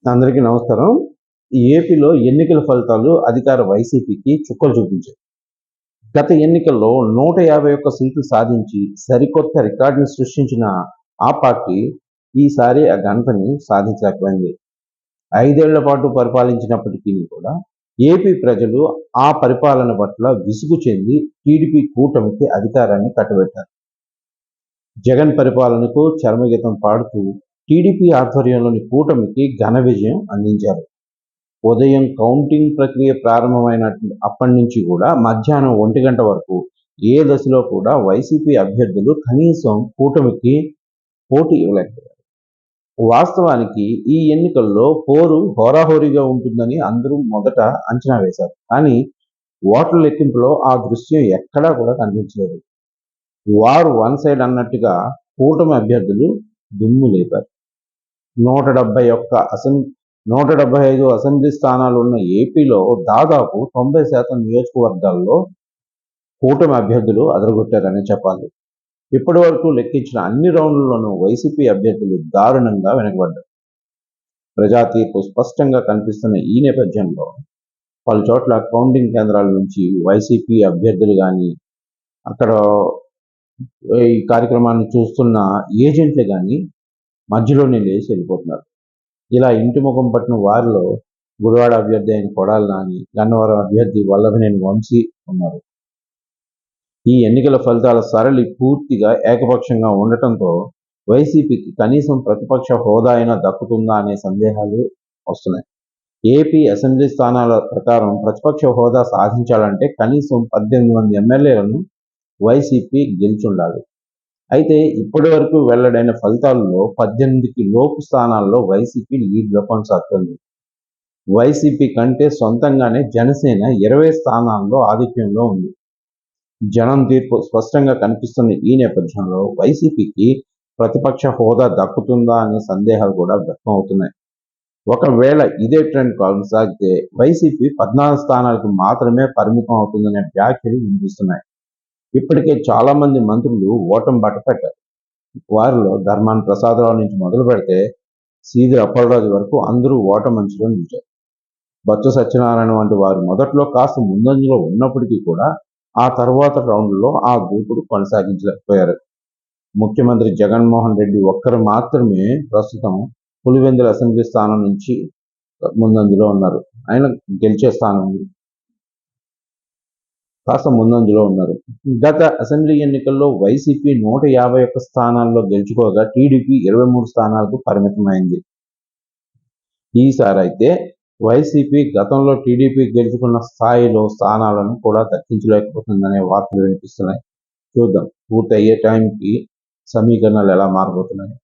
అందరికీ నమస్కారం. ఏపీలో ఎన్నికల ఫలితాలు అధికార వైసీపీకి చుక్కలు చూపించాయి. గత ఎన్నికల్లో 151 సీట్లు సాధించి సరికొత్త రికార్డుని సృష్టించిన ఆ పార్టీ ఈసారి ఆ ఘనతని సాధించలేకపోయింది. 5 ఏళ్ల పాటు పరిపాలించినప్పటికీ కూడా ఏపీ ప్రజలు ఆ పరిపాలన పట్ల విసుగు చెంది టీడీపీ కూటమికి అధికారాన్ని కట్టబెట్టారు. జగన్ పరిపాలనకు చరమగీతం పాడుతూ టీడీపీ ఆధ్వర్యంలోని కూటమికి ఘన విజయం అందించారు. ఉదయం కౌంటింగ్ ప్రక్రియ ప్రారంభమైన అప్పటి నుంచి కూడా మధ్యాహ్నం 1 గంట వరకు ఏ దశలో కూడా వైసీపీ అభ్యర్థులు కనీసం కూటమికి పోటీ ఇవ్వలేకపోయారు. వాస్తవానికి ఈ ఎన్నికల్లో పోరు హోరాహోరీగా ఉంటుందని అందరూ మొదట అంచనా వేశారు. కానీ ఓట్ల లెక్కింపులో ఆ దృశ్యం ఎక్కడా కూడా కనిపించలేదు. వారు వన్ సైడ్ అన్నట్టుగా కూటమి అభ్యర్థులు దుమ్ము లేపారు. 175 అసెంబ్లీ స్థానాలు ఉన్న ఏపీలో దాదాపు 90% నియోజకవర్గాల్లో కూటమి అభ్యర్థులు అదరగొట్టారని చెప్పాలి. ఇప్పటి వరకు లెక్కించిన అన్ని రౌండ్లలోనూ వైసీపీ అభ్యర్థులు దారుణంగా వెనకబడ్డారు. ప్రజా తీర్పు స్పష్టంగా కనిపిస్తున్న ఈ నేపథ్యంలో పలు చోట్ల కౌంటింగ్ కేంద్రాల నుంచి వైసీపీ అభ్యర్థులు కానీ అక్కడ ఈ కార్యక్రమాన్ని చూస్తున్న ఏజెంట్లు కానీ మధ్యలోనే లేచి వెళ్ళిపోతున్నారు. ఇలా ఇంటి ముఖం పట్టిన వారిలో గుడివాడ అభ్యర్థి అయిన కొడాలి నాని, గన్నవరం అభ్యర్థి వల్లభనేని వంశీ ఉన్నారు. ఈ ఎన్నికల ఫలితాల సరళి పూర్తిగా ఏకపక్షంగా ఉండటంతో వైసీపీకి కనీసం ప్రతిపక్ష హోదా అయినా దక్కుతుందా అనే సందేహాలు వస్తున్నాయి. ఏపీ అసెంబ్లీ స్థానాల ప్రకారం ప్రతిపక్ష హోదా సాధించాలంటే కనీసం 18 మంది ఎమ్మెల్యేలను వైసీపీ గెలుచుండాలి. అయితే ఇప్పటి వరకు వెల్లడైన ఫలితాల్లో 18కి లోపు స్థానాల్లో వైసీపీ లీడ్గా కొనసాగుతుంది. వైసీపీ కంటే సొంతంగానే జనసేన 20 స్థానాల్లో ఆధిక్యంలో ఉంది. జనం తీర్పు స్పష్టంగా కనిపిస్తున్న ఈ నేపథ్యంలో వైసీపీకి ప్రతిపక్ష హోదా దక్కుతుందా అనే సందేహాలు కూడా వ్యక్తం అవుతున్నాయి. ఒకవేళ ఇదే ట్రెండ్ కొనసాగితే వైసీపీ 14 స్థానాలకు మాత్రమే పరిమితం అవుతుందనే వ్యాఖ్యలు వినిపిస్తున్నాయి. ఇప్పటికే చాలా మంది మంత్రులు ఓటమి బాట పట్టారు. వారిలో ధర్మాన ప్రసాదరావు నుంచి మొదలు పెడితే సీదిరి అప్పలరాజు వరకు అందరూ ఓటమంచులో నిలిచారు. బొత్స సత్యనారాయణ వంటి వారు మొదట్లో కాస్త ముందంజలో ఉన్నప్పటికీ కూడా ఆ తర్వాత రౌండ్లో ఆ దూకుడు కొనసాగించలేకపోయారు. ముఖ్యమంత్రి జగన్మోహన్ రెడ్డి ఒక్కరు మాత్రమే ప్రస్తుతం పులివెందుల అసెంబ్లీ స్థానం నుంచి ముందంజలో ఉన్నారు. ఆయన గెలిచే స్థానం కాస్త ముందంజలో ఉన్నారు. గత అసెంబ్లీ ఎన్నికల్లో వైసీపీ 151 స్థానాల్లో గెలుచుకోగా టీడీపీ 23 స్థానాలకు పరిమితమైంది. ఈసారి అయితే వైసీపీ గతంలో టీడీపీ గెలుచుకున్న స్థాయిలో స్థానాలను కూడా దక్కించలేకపోతుందనే వార్తలు వినిపిస్తున్నాయి. చూద్దాం పూర్తి అయ్యే టైంకి సమీకరణాలు ఎలా మారబోతున్నాయి.